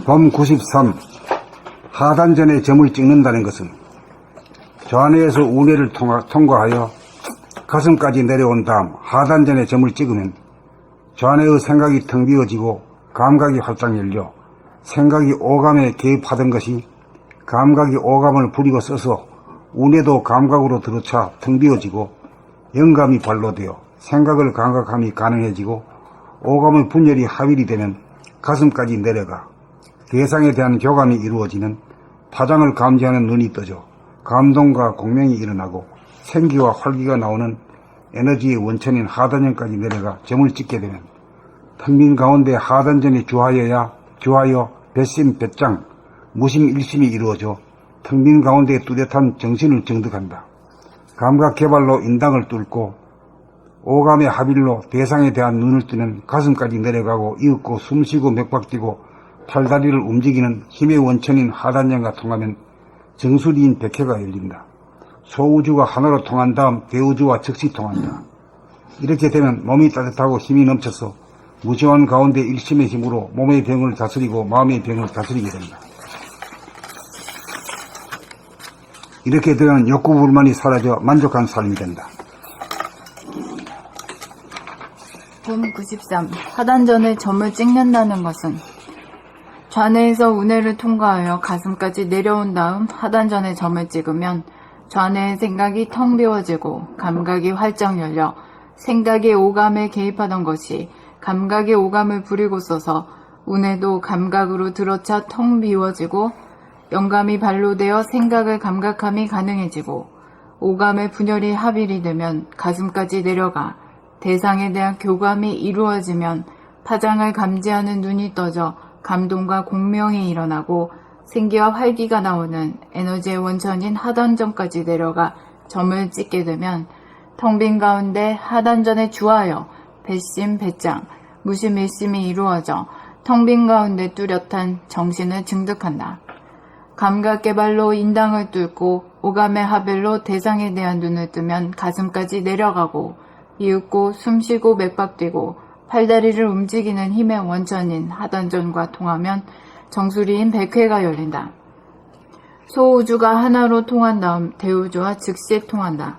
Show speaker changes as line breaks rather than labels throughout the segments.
범 93. 하단전에 점을 찍는다는 것은 좌뇌에서 우뇌를 통과하여 가슴까지 내려온 다음 하단전에 점을 찍으면 좌뇌의 생각이 텅 비어지고 감각이 활짝 열려 생각이 오감에 개입하던 것이 감각이 오감을 부리고 써서 우뇌도 감각으로 들어차 텅 비어지고 영감이 발로되어 생각을 감각함이 가능해지고 오감의 분열이 합일이 되면 가슴까지 내려가 대상에 대한 교감이 이루어지는 파장을 감지하는 눈이 떠져 감동과 공명이 일어나고 생기와 활기가 나오는 에너지의 원천인 하단전까지 내려가 점을 찍게 되면 텅 빈 가운데 하단전에 주하여 배심 배짱 무심 일심이 이루어져 텅 빈 가운데 뚜렷한 정신을 정득한다. 감각 개발로 인당을 뚫고 오감의 합일로 대상에 대한 눈을 뜨는 가슴까지 내려가고 이윽고 숨쉬고 맥박 뛰고 팔다리를 움직이는 힘의 원천인 하단전과 통하면 정수리인 백회가 열린다. 소우주가 하나로 통한 다음 대우주와 즉시 통한다. 이렇게 되면 몸이 따뜻하고 힘이 넘쳐서 무시한 가운데 일심의 힘으로 몸의 병을 다스리고 마음의 병을 다스리게 된다. 이렇게 되면 욕구불만이 사라져 만족한 삶이 된다.
범 93. 하단전에 점을 찍는다는 것은 좌뇌에서 우뇌를 통과하여 가슴까지 내려온 다음 하단전에 점을 찍으면 좌뇌의 생각이 텅 비워지고 감각이 활짝 열려 생각이 오감에 개입하던 것이 감각이 오감을 부리고 써서 우뇌도 감각으로 들어차 텅 비워지고 영감이 발로되어 생각을 감각함이 가능해지고 오감의 분열이 합일이 되면 가슴까지 내려가 대상에 대한 교감이 이루어지면 파장을 감지하는 눈이 떠져 감동과 공명이 일어나고 생기와 활기가 나오는 에너지의 원천인 하단전까지 내려가 점을 찍게 되면 텅 빈 가운데 하단전에 주하여 배심 배짱 무심 일심이 이루어져 텅 빈 가운데 뚜렷한 정신을 증득한다. 감각 개발로 인당을 뚫고 오감의 합일로 대상에 대한 눈을 뜨면 가슴까지 내려가고 이윽고 숨쉬고 맥박 뛰고 팔다리를 움직이는 힘의 원천인 하단전과 통하면 정수리인 백회가 열린다. 소우주가 하나로 통한 다음 대우주와 즉시 통한다.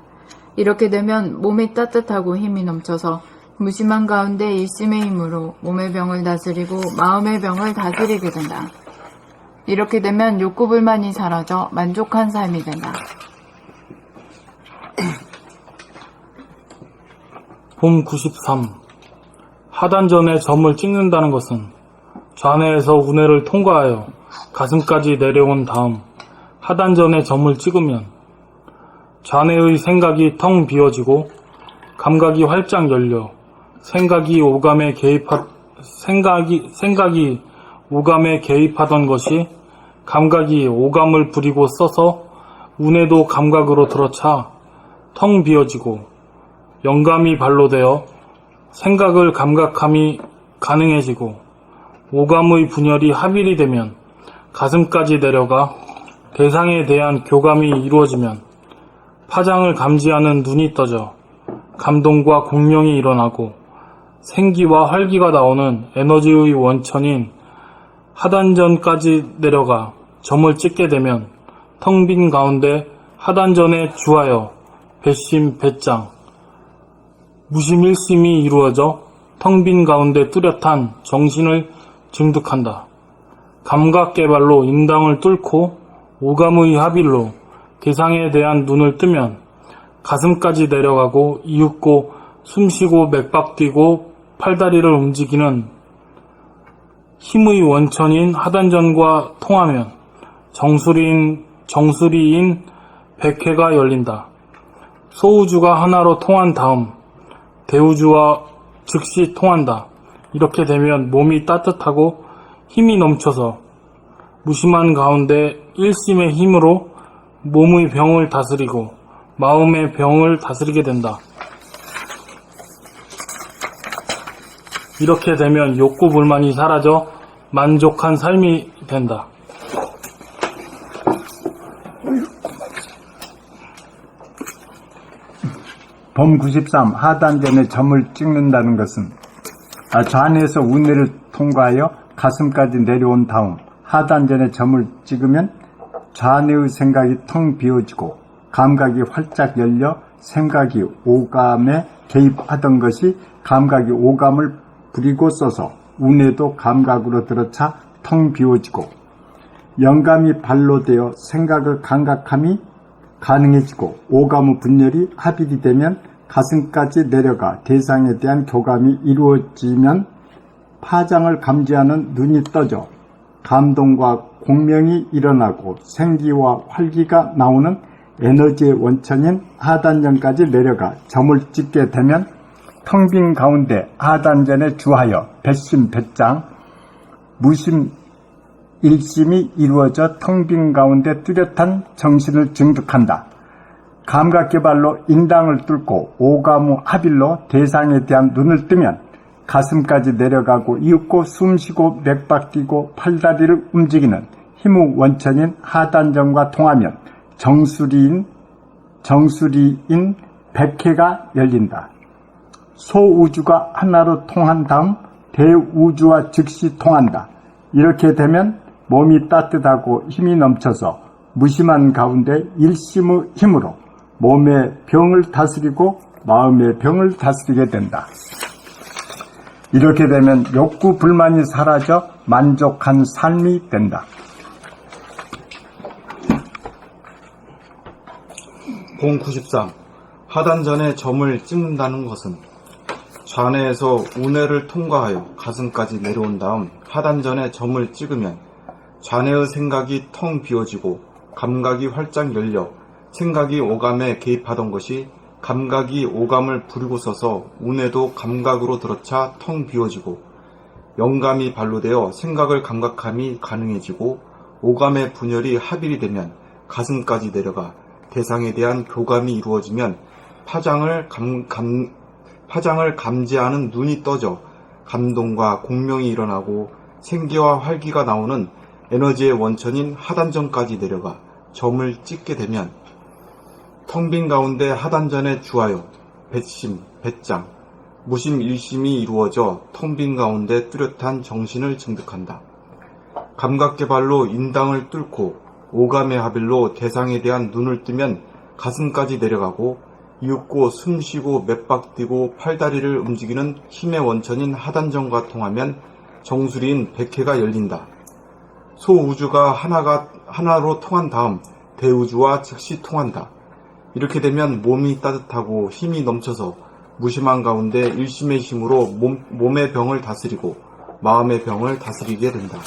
이렇게 되면 몸이 따뜻하고 힘이 넘쳐서 무심한 가운데 일심의 힘으로 몸의 병을 다스리고 마음의 병을 다스리게 된다. 이렇게 되면 욕구불만이 사라져 만족한 삶이 된다.
봄 93. 하단전에 점을 찍는다는 것은 좌뇌에서 우뇌를 통과하여 가슴까지 내려온 다음 하단전에 점을 찍으면 좌뇌의 생각이 텅 비어지고 감각이 활짝 열려 생각이 오감에 개입하던 것이 감각이 오감을 부리고 써서 우뇌도 감각으로 들어차 텅 비어지고 영감이 발로되어 생각을 감각함이 가능해지고 오감의 분열이 합일이 되면 가슴까지 내려가 대상에 대한 교감이 이루어지면 파장을 감지하는 눈이 떠져 감동과 공명이 일어나고 생기와 활기가 나오는 에너지의 원천인 하단전까지 내려가 점을 찍게 되면 텅 빈 가운데 하단전에 주하여 배심 배짱 무심일심이 이루어져 텅 빈 가운데 뚜렷한 정신을 증득한다. 감각 개발로 인당을 뚫고 오감의 합일로 대상에 대한 눈을 뜨면 가슴까지 내려가고 이윽고 숨쉬고 맥박 뛰고 팔다리를 움직이는 힘의 원천인 하단전과 통하면 정수리인 백회가 열린다. 소우주가 하나로 통한 다음 대우주와 즉시 통한다. 이렇게 되면 몸이 따뜻하고 힘이 넘쳐서 무심한 가운데 일심의 힘으로 몸의 병을 다스리고 마음의 병을 다스리게 된다. 이렇게 되면 욕구불만이 사라져 만족한 삶이 된다.
범 93. 하단전에 점을 찍는다는 것은 좌뇌에서 우뇌를 통과하여 가슴까지 내려온 다음 하단전에 점을 찍으면 좌뇌의 생각이 텅 비어지고 감각이 활짝 열려 생각이 오감에 개입하던 것이 감각이 오감을 부리고 써서 운에도 감각으로 들어차 텅 비워지고 영감이 발로 되어 생각의 감각함이 가능해지고 오감의 분열이 합일이 되면 가슴까지 내려가 대상에 대한 교감이 이루어지면 파장을 감지하는 눈이 떠져 감동과 공명이 일어나고 생기와 활기가 나오는 에너지의 원천인 하단전까지 내려가 점을 찍게 되면 텅 빈 가운데 하단전에 주하여 배심배짱 무심 일심이 이루어져 텅 빈 가운데 뚜렷한 정신을 증득한다. 감각개발로 인당을 뚫고 오감의 합일로 대상에 대한 눈을 뜨면 가슴까지 내려가고 이윽고 숨쉬고 맥박 뛰고 팔다리를 움직이는 힘의 원천인 하단전과 통하면 정수리인 백회가 열린다. 소우주가 하나로 통한 다음 대우주와 즉시 통한다. 이렇게 되면 몸이 따뜻하고 힘이 넘쳐서 무심한 가운데 일심의 힘으로 몸의 병을 다스리고 마음의 병을 다스리게 된다. 이렇게 되면 욕구 불만이 사라져 만족한 삶이 된다.
본 93. 하단전에 점을 찍는다는 것은 좌뇌에서 우뇌를 통과하여 가슴까지 내려온 다음 하단전에 점을 찍으면 좌뇌의 생각이 텅 비어지고 감각이 활짝 열려 생각이 오감에 개입하던 것이 감각이 오감을 부리고 써서 우뇌도 감각으로 들어차 텅 비어지고 영감이 발로되어 생각을 감각함이 가능해지고 오감의 분열이 합일이 되면 가슴까지 내려가 대상에 대한 교감이 이루어지면 파장을 감지하는 눈이 떠져 감동과 공명이 일어나고 생기와 활기가 나오는 에너지의 원천인 하단전까지 내려가 점을 찍게 되면 텅 빈 가운데 하단전에 주하여 배심, 배짱, 무심 일심이 이루어져 텅 빈 가운데 뚜렷한 정신을 증득한다. 감각개발로 인당을 뚫고 오감의 합일로 대상에 대한 눈을 뜨면 가슴까지 내려가고 이윽고 숨쉬고 맥박 뛰고 팔다리를 움직이는 힘의 원천인 하단전과 통하면 정수리인 백회가 열린다. 소우주가 하나로 통한 다음 대우주와 즉시 통한다. 이렇게 되면 몸이 따뜻하고 힘이 넘쳐서 무심한 가운데 일심의 힘으로 몸의 병을 다스리고 마음의 병을 다스리게 된다.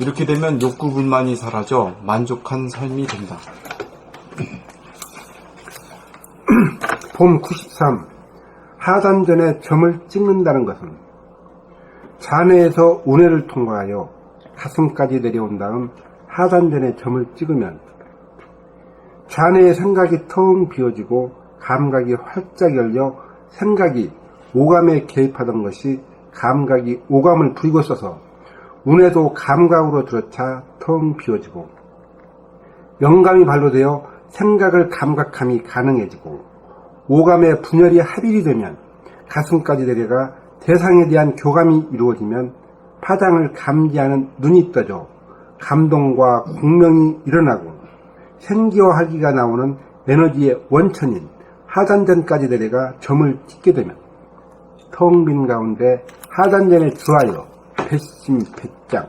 이렇게 되면 욕구 불만이 사라져 만족한 삶이 된다.
봄 93. 하단전에 점을 찍는다는 것은 좌뇌에서 우뇌를 통과하여 가슴까지 내려온 다음 하단전에 점을 찍으면 좌뇌의 생각이 텅 비어지고 감각이 활짝 열려 생각이 오감에 개입하던 것이 감각이 오감을 부리고 써서 운에도 감각으로 들어차 텅 비어지고 영감이 발로되어 생각을 감각함이 가능해지고 오감의 분열이 합일이 되면 가슴까지 내려가 대상에 대한 교감이 이루어지면 파장을 감지하는 눈이 떠져 감동과 공명이 일어나고 생기와 활기가 나오는 에너지의 원천인 하단전까지 내려가 점을 찍게 되면 텅 빈 가운데 하단전에 주하여 배심, 배짱,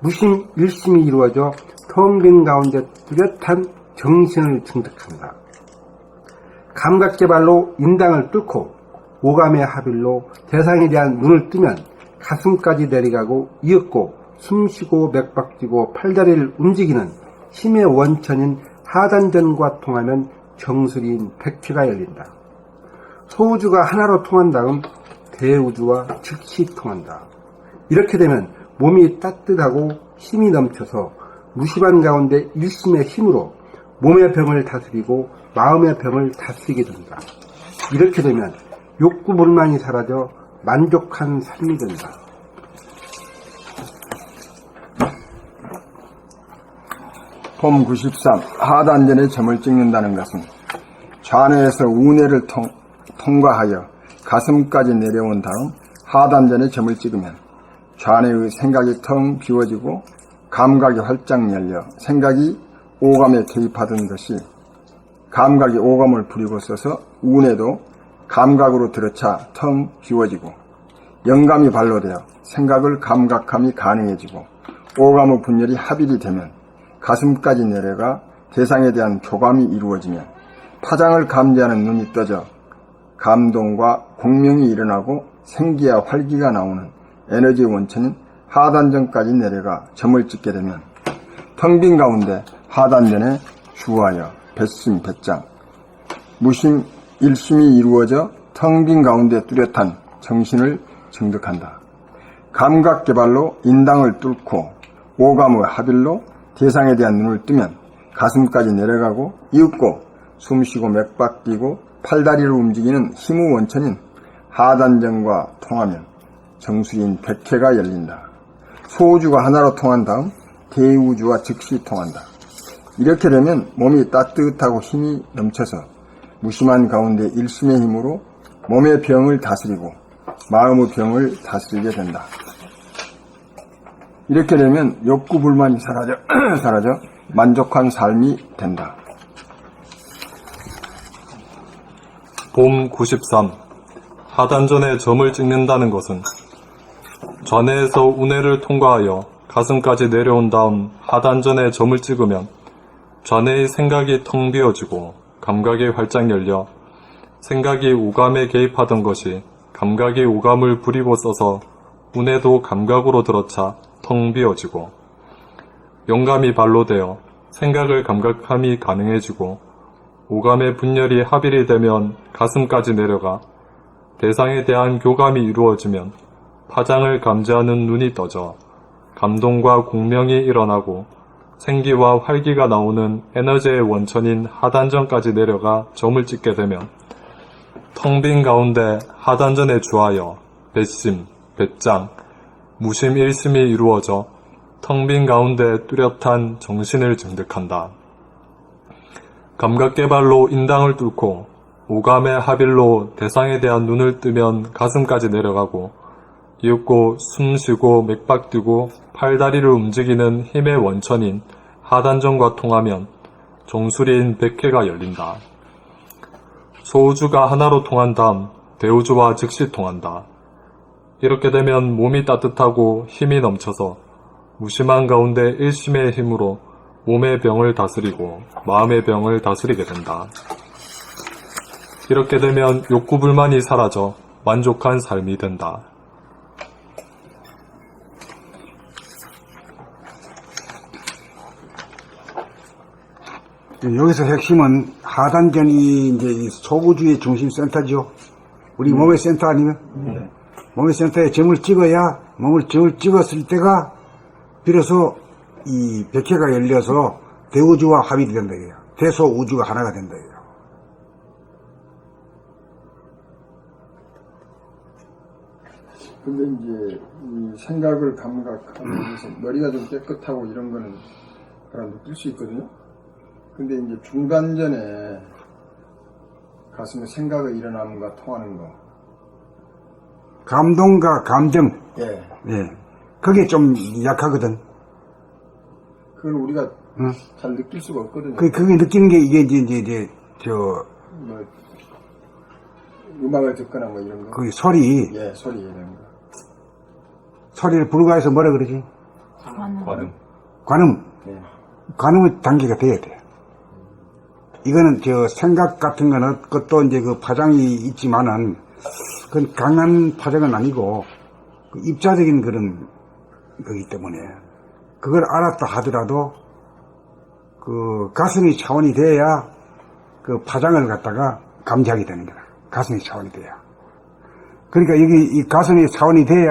무심, 일심이 이루어져 텅 빈 가운데 뚜렷한 정신을 증득한다. 감각개발로 인당을 뚫고 오감의 합일로 대상에 대한 눈을 뜨면 가슴까지 내려가고 이윽고 숨쉬고 맥박 뛰고 팔다리를 움직이는 힘의 원천인 하단전과 통하면 정수리인 백회가 열린다. 소우주가 하나로 통한 다음 대우주와 즉시 통한다. 이렇게 되면 몸이 따뜻하고 힘이 넘쳐서 무심한 가운데 일심의 힘으로 몸의 병을 다스리고 마음의 병을 다스리게 된다. 이렇게 되면 욕구 불만이 사라져 만족한 삶이 된다.
봄 93. 하단전에 점을 찍는다는 것은 좌뇌에서 우뇌를 통과하여 가슴까지 내려온 다음 하단전에 점을 찍으면 좌뇌의 생각이 텅 비워지고 감각이 활짝 열려 생각이 오감에 개입하던 것이 감각이 오감을 부리고 써서 운에도 감각으로 들어차 텅 비워지고 영감이 발로되어 생각을 감각함이 가능해지고 오감의 분열이 합일이 되면 가슴까지 내려가 대상에 대한 교감이 이루어지면 파장을 감지하는 눈이 떠져 감동과 공명이 일어나고 생기와 활기가 나오는 에너지의 원천인 하단전까지 내려가 점을 찍게 되면 텅 빈 가운데 하단전에 주하여 배심, 배짱, 무심, 일심이 이루어져 텅 빈 가운데 뚜렷한 정신을 증득한다. 감각 개발로 인당을 뚫고 오감의 합일로 대상에 대한 눈을 뜨면 가슴까지 내려가고 이윽고 숨쉬고 맥박 뛰고 팔다리를 움직이는 힘의 원천인 하단전과 통하면 정수리인 백회가 열린다. 소우주가 하나로 통한 다음 대우주와 즉시 통한다. 이렇게 되면 몸이 따뜻하고 힘이 넘쳐서 무심한 가운데 일심의 힘으로 몸의 병을 다스리고 마음의 병을 다스리게 된다. 이렇게 되면 욕구 불만이 사라져 만족한 삶이 된다.
봄 93. 하단전에 점을 찍는다는 것은 좌뇌에서 우뇌를 통과하여 가슴까지 내려온 다음 하단전에 점을 찍으면 좌뇌의 생각이 텅 비어지고 감각이 활짝 열려 생각이 오감에 개입하던 것이 감각이 오감을 부리고 써서 우뇌도 감각으로 들어차 텅 비어지고 영감이 발로 되어 생각을 감각함이 가능해지고 오감의 분열이 합일이 되면 가슴까지 내려가 대상에 대한 교감이 이루어지면 파장을 감지하는 눈이 떠져 감동과 공명이 일어나고 생기와 활기가 나오는 에너지의 원천인 하단전까지 내려가 점을 찍게 되면 텅 빈 가운데 하단전에 주하여 배심, 배짱, 무심 일심이 이루어져 텅 빈 가운데 뚜렷한 정신을 증득한다. 감각 개발로 인당을 뚫고 오감의 합일로 대상에 대한 눈을 뜨면 가슴까지 내려가고 이윽고 숨쉬고 맥박 뛰고 팔다리를 움직이는 힘의 원천인 하단전과 통하면 정수리인 백회가 열린다. 소우주가 하나로 통한 다음 대우주와 즉시 통한다. 이렇게 되면 몸이 따뜻하고 힘이 넘쳐서 무심한 가운데 일심의 힘으로 몸의 병을 다스리고 마음의 병을 다스리게 된다. 이렇게 되면 욕구 불만이 사라져 만족한 삶이 된다.
여기서 핵심은 하단전이 이제 이 소우주의 중심 센터죠. 우리 몸의 센터 아니면? 몸의 센터에 점을 찍어야 점을 찍었을 때가 비로소 이 백회가 열려서 대우주와 합일이 된다 이거예요. 대소우주가 하나가 된다 이거예요.
근데 이제 이 생각을 감각하면서 머리가 좀 깨끗하고 이런 거는 바로 느낄 수 있거든요. 근데 이제 중간전에 가슴에 생각이 일어남과 통하는 거.
감동과 감정.
예.
예. 그게 좀 약하거든.
그걸 우리가
응?
잘 느낄 수가 없거든요.
그게 느끼는 게 이게 이제
뭐 음악을 듣거나 뭐 이런 거.
그 소리.
예, 소리 이런 거.
소리를 불가해서 뭐라 그러지?
관음.
관음.
예.
관음의 단계가 돼야 돼. 이거는 생각 같은 거는 그것도 이제 그 파장이 있지만은 그건 강한 파장은 아니고 그 입자적인 그런 거기 때문에 그걸 알았다 하더라도 그 가슴이 차원이 돼야 그 파장을 갖다가 감지하게 되는 거다. 가슴이 차원이 돼야. 그러니까 여기 이 가슴이 차원이 돼야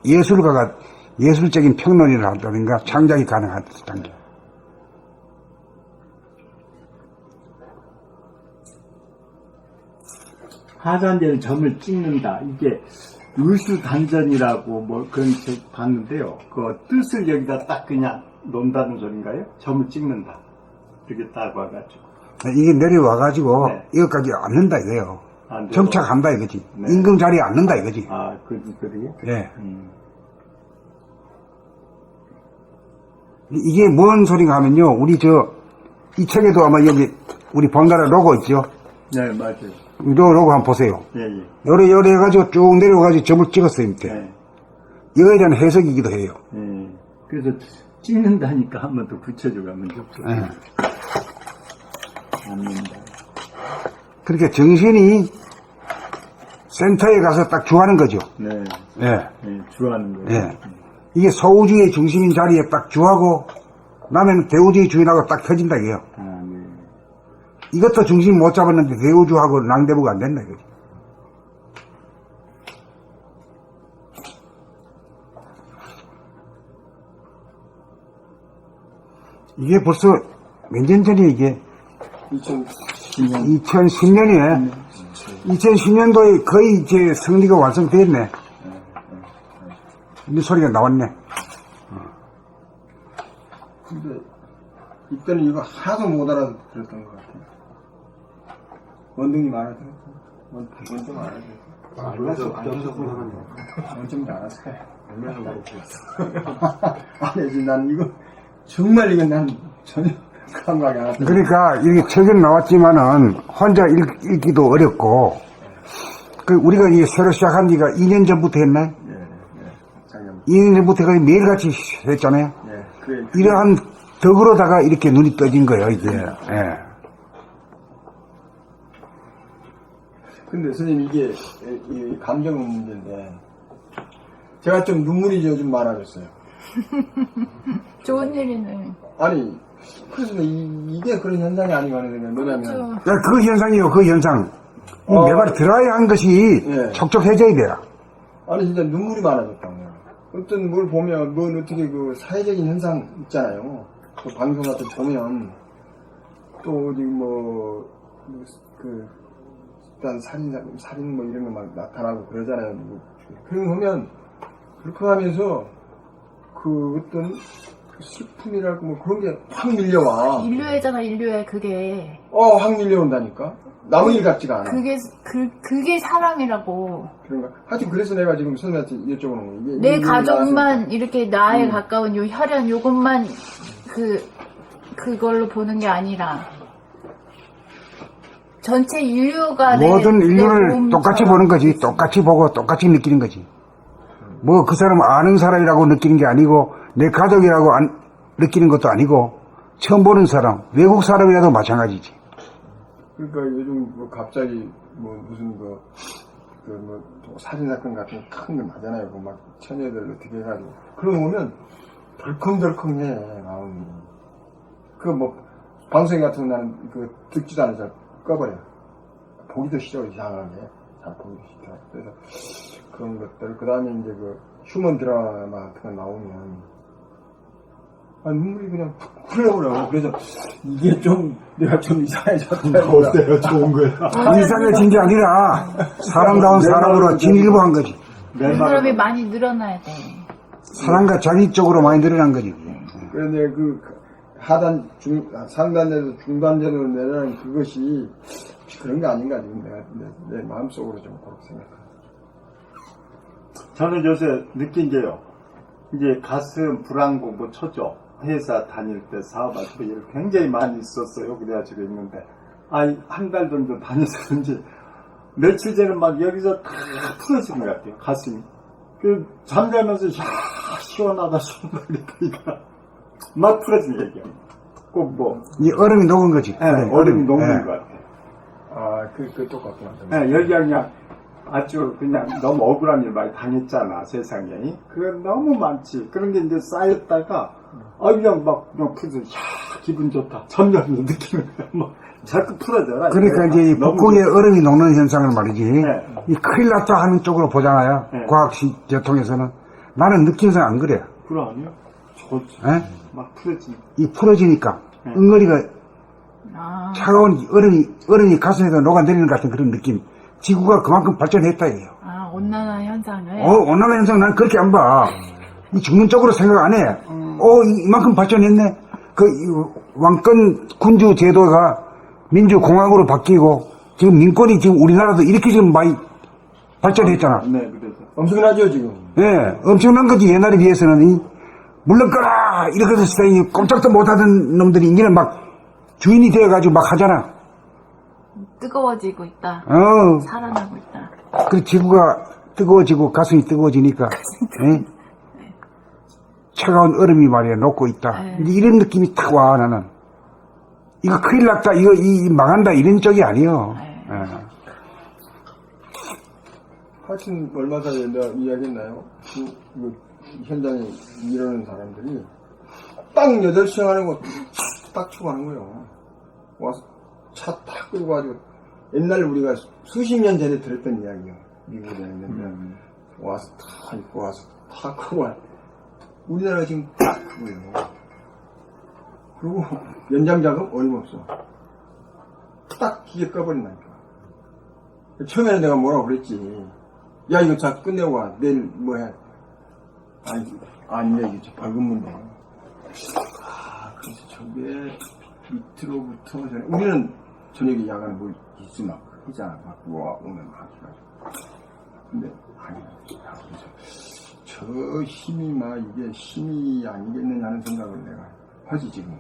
예술가가 예술적인 평론을 한다든가 창작이 가능한 단계.
하단전에 점을 찍는다. 이게 의수단전이라고 뭐 그런 책 봤는데요. 그 뜻을 여기다 딱 그냥 놓는다는 소린가요? 점을 찍는다. 이렇게 딱 와가지고.
이게 내려와가지고
네.
이것까지 앉는다 이거예요.
안 돼요?
정착한다 이거지.
네.
임금 자리에 앉는다 이거지.
그러게?
예. 이게 뭔 소리가 하면요. 이 책에도 아마 여기 우리 번갈아 로고 있죠.
네, 맞아요.
이 로고 한번 보세요.
예, 예.
요래 해가지고 쭉 내려가지고 점을 찍었어요, 밑에.
네.
이거에 대한 해석이기도 해요.
예. 그래서 찍는다니까 한 번 더 붙여줘 가면 좋죠.
예.
맞는다.
그렇게 정신이 센터에 가서 딱 주하는 거죠.
네.
예.
예, 주하는 거예요.
예. 이게 소우주의 중심인 자리에 딱 주하고, 나면 대우주의 주인하고 딱 켜진다, 이게요.
아, 네.
이것도 중심 못 잡았는데 대우주하고 낭대부가 안 된다, 이거지. 이게 벌써 몇 년 전이에요, 이게. 2010년이네. 2010년도에 거의 이제 성리가 완성됐네. 이 소리가 나왔네.
근데 이때는 이거 하나도 못 알아들었던 것 같아요. 원등이 말하더라고요. 원등 알아들었어요. 원등이 알았어요. 아니지, 난 이거 정말 이건 난 전혀 감각이 안 왔어요.
그러니까 이게 책은 나왔지만은 혼자 읽기도 어렵고, 우리가 이게 새로 시작한 지가 2년 전부터 했네?
작년.
2년 전부터 거의 매일같이 했잖아요.
예, 그래.
이러한 덕으로다가 이렇게 눈이 떠진 거예요, 이게. 예.
근데 선생님 이게 이 감정 문제인데 제가 좀 눈물이 좀 많아졌어요.
좋은 일이네.
아니 그래서 이게 그런 현상이 아닌가 하는 생각이 뭐냐면
야, 그 현상이요, 그 현상. 이 매발 들어야 한 것이
예.
촉촉해져야 돼요.
아니 진짜 눈물이 많아졌다고요. 어떤 뭘 보면 뭐 어떻게 그 사회적인 현상 있잖아요. 그 방송 같은 거 보면 또 어디 그 일단 살인 뭐 이런 거 막 나타나고 그러잖아요. 그런 거 보면 그렇게 하면서 그 어떤 슬픔이랄까 뭐 그런 게 확 밀려와.
인류애잖아, 인류애, 그게.
확 밀려온다니까. 남의 일 같지가 않아.
그게 사랑이라고.
그런가? 하여튼 그래서 내가 지금 선생님한테 여쭤보는 거예요.
내 가족만 이렇게 나에 가까운 요 혈연 요것만 그걸로 보는 게 아니라 전체 인류가
모든
내
인류를
몸처럼.
똑같이 보는 거지. 똑같이 보고 똑같이 느끼는 거지. 뭐 그 사람 아는 사람이라고 느끼는 게 아니고 내 가족이라고 느끼는 것도 아니고 처음 보는 사람, 외국 사람이라도 마찬가지지.
그러니까 요즘 뭐 갑자기 뭐 무슨 살인 사건 같은 큰 거 나잖아요. 그 막 처녀들 어떻게 해가지고 그런 거 보면 덜컹덜컹해 마음이. 그 뭐 방송 같은 거 나는 그 듣지도 않아서 꺼버려. 보기도 싫어 이상하게 잘 보기도 싫다. 그래서 그런 것들 그 다음에 이제 그 휴먼 드라마 같은 거 나오면. 눈물이 그냥 푹 흘러오라고. 그래서 이게 내가 좀 이상해졌다.
어때요? 좋은 거야.
이상해진 게 아니라 사람다운 사람으로 진일보한 거지.
그 사람이 많이 늘어나야 돼.
사람과 자기 쪽으로 많이 늘어난 거지.
그래서 내가 그 상단에서 중단전으로 내려는 그것이 그런 게 아닌가 지금 내가 내 마음속으로 좀 그렇게 생각합니다.
저는 요새 느낀 게요. 이제 가슴 불안고 뭐 쳐줘. 회사 다닐 때 사업할 때 굉장히 많이 있었어요. 그래가지고 있는데 한 달 정도 다녀서 그런지 며칠 전에 막 여기서 다 풀어지는 것 같아요. 가슴이. 잠자면서 시원하다 이러니까 막 풀어지는 얘기야. 꼭 뭐.
이 얼음이 녹은 거지.
네, 얼음이 녹는 것 같아요.
그 똑같구나.
네, 여기 그냥 아주 그냥 너무 억울한 일 많이 당했잖아, 세상에. 그게 너무 많지. 그런 게 이제 쌓였다가, 그냥 풀어서, 기분 좋다. 점점 느끼는 거야. 자꾸 풀어져라.
그러니까 이제 이 북극의 얼음이 녹는 현상을 말이지.
네.
이 큰일 났다 하는 쪽으로 보잖아요.
네.
과학계통에서는. 나는 느낌상 안 그래요.
그럼 아니요? 좋지.
예?
막 풀어지.
이 풀어지니까
네.
응어리가 차가운 얼음이 가슴에서 녹아내리는 것 같은 그런 느낌. 지구가 그만큼 발전했다 이거예요.
온난화 현상을.
온난화 현상 난 그렇게 안 봐. 이 죽는 쪽으로 생각 안 해. 이만큼 발전했네. 왕권 군주 제도가 민주공화국으로 바뀌고 지금 민권이 지금 우리나라도 이렇게 지금 많이 발전했잖아.
네, 그래서.
엄청나죠 지금.
예, 엄청난 거지. 옛날에 비해서는 물러거라! 이렇게 해서 꼼짝도 못하던 놈들이 이제는 막 주인이 되어가지고 막 하잖아.
뜨거워지고 있다. 살아나고 있다.
그 지구가 뜨거워지고 가슴이 뜨거워지니까 예? 차가운 얼음이 말이야 녹고 있다. 이제 이런 느낌이 딱 와. 나는 이거 큰일 났다, 이거 망한다, 이런 쪽이 아니요.
하여튼 얼마 전에 내가 이야기했나요? 그 현장에 일하는 사람들이 딱 8시간 하는 거 딱 치고 하는 거예요. 와서 차 딱 끌고 가지고, 옛날 우리가 수십 년 전에 들었던 이야기요. 미국에 있는데 와서 다 입고 와서 다 끌고 와. 우리나라가 지금 딱 그거예요. 그리고 연장 작업 어림없어. 딱 기계 꺼버린다니까. 처음에는 내가 뭐라고 그랬지. 야, 이거 자 끝내고 와. 내일 뭐 해? 아니, 이게 밝은 문제. 그래서 저게 밑으로부터 전에, 우리는 저녁에 야간에 뭐 있으면 막 하잖아. 막 오면 막 해가지고. 근데, 아니야. 그래서 저 힘이 막 이게 힘이 아니겠느냐 하는 생각을 내가 하지, 지금.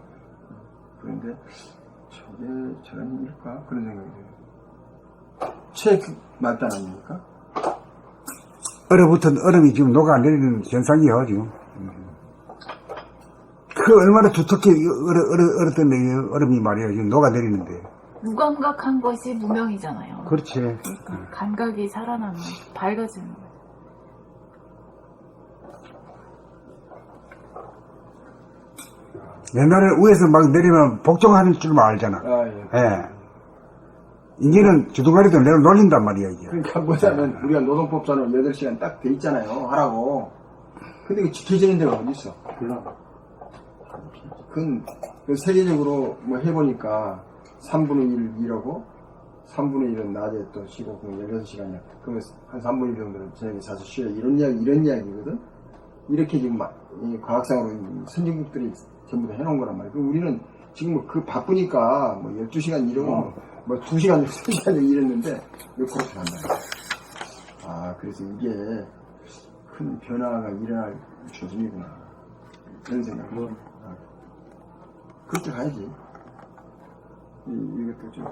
그런데 저게 저런 힘일까? 그런 생각이 들어요. 책 말단 아닙니까?
얼어붙은 얼음이 지금 녹아내리는 현상이요, 지금. 그 얼마나 두텁게 얼었던 얼음이 말이에요, 지금 녹아내리는데.
무감각한 것이 무명이잖아요.
그렇지.
그러니까 감각이 살아나는, 밝아지는 거죠.
옛날에 위에서 막 내리면 복종하는 줄만 알잖아. 예. 이제는 주둥아리도 내려 놀린단 말이야, 이게.
그러니까 뭐냐면, 우리가 노동법상으로 8시간 딱 돼 있잖아요. 하라고. 근데 그 지켜지는 데가 어디 있어? 몰라. 그건 세계적으로 뭐 해보니까 3분의 1 일하고 3분의 1은 낮에 또 쉬고 그럼 16시간이야. 그러면 한 3분의 1 정도는 저녁에 자서 쉬어. 이런 이야기거든. 이렇게 지금 이 과학상으로 이 선진국들이 전부 다 해놓은 거란 말이야. 그럼 우리는 지금 뭐 그 바쁘니까 뭐 12시간 일하고 뭐 2시간, 3시간 일했는데 왜 그렇게 간다. 그래서 이게 큰 변화가 일어날 조짐이구나. 그런 생각을. 그렇게 가야지. 이것도 좀.